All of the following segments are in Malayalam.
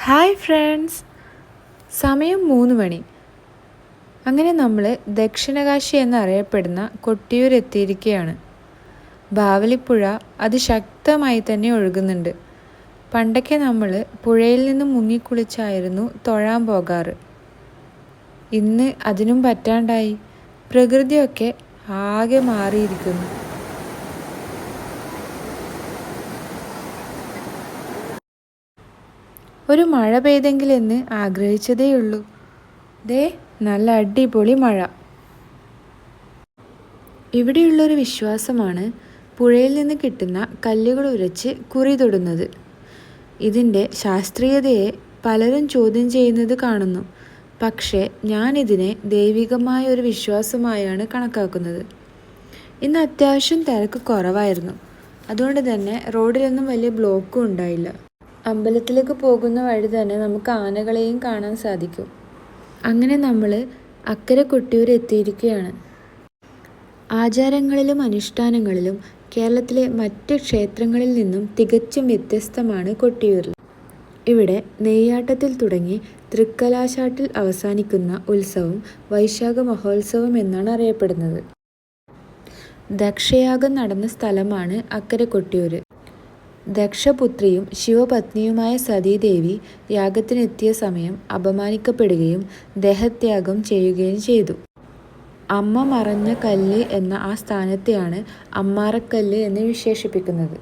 ഹായ് ഫ്രണ്ട്സ്, സമയം 3 മണി. അങ്ങനെ നമ്മൾ ദക്ഷിണകാശി എന്നറിയപ്പെടുന്ന കൊട്ടിയൂർ എത്തിയിരിക്കുകയാണ്. ബാവലിപ്പുഴ അതിശക്തമായി തന്നെ ഒഴുകുന്നുണ്ട്. പണ്ടൊക്കെ നമ്മൾ പുഴയിൽ നിന്ന് മുങ്ങിക്കുളിച്ചായിരുന്നു തൊഴാൻ പോകാറ്. ഇന്ന് അതിനും പറ്റാണ്ടായി. പ്രകൃതിയൊക്കെ ആകെ മാറിയിരിക്കുന്നു. ഒരു മഴ പെയ്തെങ്കിലെന്ന് ആഗ്രഹിച്ചതേയുള്ളൂ. ദേ, നല്ല അടിപൊളി മഴ. ഇവിടെയുള്ളൊരു വിശ്വാസമാണ് പുഴയിൽ നിന്ന് കിട്ടുന്ന കല്ലുകൾ ഉരച്ച് കുറി തൊടുന്നത്. ഇതിൻ്റെ ശാസ്ത്രീയതയെ പലരും ചോദ്യം ചെയ്യുന്നത് കാണുന്നു. പക്ഷേ ഞാനിതിനെ ദൈവികമായ ഒരു വിശ്വാസമായാണ് കണക്കാക്കുന്നത്. ഇന്ന് അത്യാവശ്യം തിരക്ക് കുറവായിരുന്നു. അതുകൊണ്ട് തന്നെ റോഡിലൊന്നും വലിയ ബ്ലോക്കും ഉണ്ടായില്ല. അമ്പലത്തിലേക്ക് പോകുന്ന വഴി തന്നെ നമുക്ക് ആനകളെയും കാണാൻ സാധിക്കും. അങ്ങനെ നമ്മൾ അക്കരെ കൊട്ടിയൂർ എത്തിയിരിക്കുകയാണ്. ആചാരങ്ങളിലും അനുഷ്ഠാനങ്ങളിലും കേരളത്തിലെ മറ്റ് ക്ഷേത്രങ്ങളിൽ നിന്നും തികച്ചും വ്യത്യസ്തമാണ് കൊട്ടിയൂരിൽ. ഇവിടെ നെയ്യാട്ടത്തിൽ തുടങ്ങി തൃക്കലാശാട്ടിൽ അവസാനിക്കുന്ന ഉത്സവം വൈശാഖ മഹോത്സവം എന്നാണ് അറിയപ്പെടുന്നത്. ദക്ഷയാഗം നടന്ന സ്ഥലമാണ് അക്കരെ കൊട്ടിയൂർ. ദക്ഷപുത്രിയും ശിവപത്നിയുമായ സതീദേവി യാഗത്തിനെത്തിയ സമയം അപമാനിക്കപ്പെടുകയും ദേഹത്യാഗം ചെയ്യുകയും ചെയ്തു. അമ്മ മറഞ്ഞ കല്ല് എന്ന ആ സ്ഥാനത്തെയാണ് അമ്മാറക്കല്ല് എന്ന് വിശേഷിപ്പിക്കുന്നത്.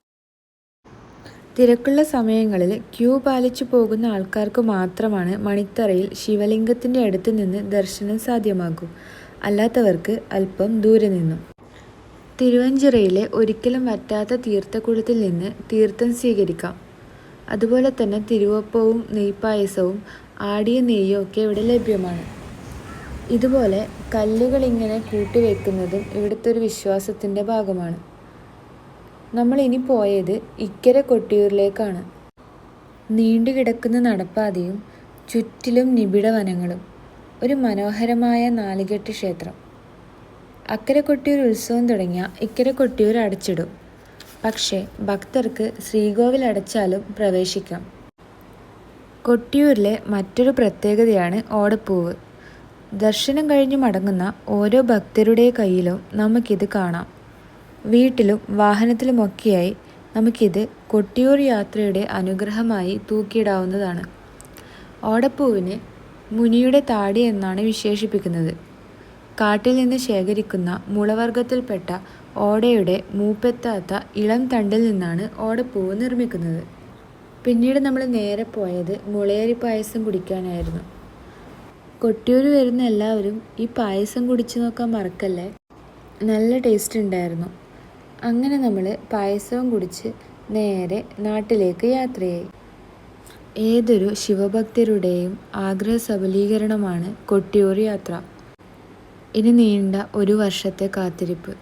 തിരക്കുള്ള സമയങ്ങളിൽ ക്യൂ പാലിച്ചു പോകുന്ന ആൾക്കാർക്ക് മാത്രമാണ് മണിത്തറയിൽ ശിവലിംഗത്തിൻ്റെ അടുത്ത് നിന്ന് ദർശനം സാധ്യമാകൂ. അല്ലാത്തവർക്ക് അല്പം ദൂരെ നിന്നും. തിരുവഞ്ചിറയിലെ ഒരിക്കലും വറ്റാത്ത തീർത്ഥക്കുളത്തിൽ നിന്ന് തീർത്ഥം സ്വീകരിക്കാം. അതുപോലെ തന്നെ തിരുവപ്പവും നെയ്പായസവും ആടിയ നെയ്യും ഒക്കെ ഇവിടെ ലഭ്യമാണ്. ഇതുപോലെ കല്ലുകൾ ഇങ്ങനെ കൂട്ടിവെക്കുന്നതും ഇവിടുത്തെ ഒരു വിശ്വാസത്തിൻ്റെ ഭാഗമാണ്. നമ്മൾ ഇനി പോയത് ഇക്കരെ കൊട്ടിയൂരിലേക്കാണ്. നീണ്ടുകിടക്കുന്ന നടപ്പാതയും ചുറ്റിലും നിബിഡ വനങ്ങളും, ഒരു മനോഹരമായ നാലുകെട്ട് ക്ഷേത്രം. അക്കരെ കൊട്ടിയൂർ ഉത്സവം തുടങ്ങിയ ഇക്കരെ കൊട്ടിയൂർ അടച്ചിടും. പക്ഷേ ഭക്തർക്ക് ശ്രീകോവിൽ അടച്ചാലും പ്രവേശിക്കാം. കൊട്ടിയൂരിലെ മറ്റൊരു പ്രത്യേകതയാണ് ഓടപ്പൂവ്. ദർശനം കഴിഞ്ഞ് മടങ്ങുന്ന ഓരോ ഭക്തരുടെ കയ്യിലും നമുക്കിത് കാണാം. വീട്ടിലും വാഹനത്തിലുമൊക്കെയായി നമുക്കിത് കൊട്ടിയൂർ യാത്രയുടെ അനുഗ്രഹമായി തൂക്കിയിടാവുന്നതാണ്. ഓടപ്പൂവിനെ മുനിയുടെ താടി എന്നാണ് വിശേഷിപ്പിക്കുന്നത്. കാട്ടിൽ നിന്ന് ശേഖരിക്കുന്ന മുളവർഗത്തിൽപ്പെട്ട ഓടയുടെ മൂപ്പെത്താത്ത ഇളം തണ്ടിൽ നിന്നാണ് ഓടപ്പൂവ് നിർമ്മിക്കുന്നത്. പിന്നീട് നമ്മൾ നേരെ പോയത് മുളയരി പായസം കുടിക്കാനായിരുന്നു. കൊട്ടിയൂർ വരുന്ന എല്ലാവരും ഈ പായസം കുടിച്ചു നോക്കാൻ മറക്കല്ലേ. നല്ല ടേസ്റ്റ് ഉണ്ടായിരുന്നു. അങ്ങനെ നമ്മൾ പായസവും കുടിച്ച് നേരെ നാട്ടിലേക്ക് യാത്രയായി. ഏതൊരു ശിവഭക്തരുടെയും ആഗ്രഹ സബലീകരണമാണ് കൊട്ടിയൂർ യാത്ര. ഇനി നീണ്ട ഒരു വർഷത്തെ കാത്തിരിപ്പ്.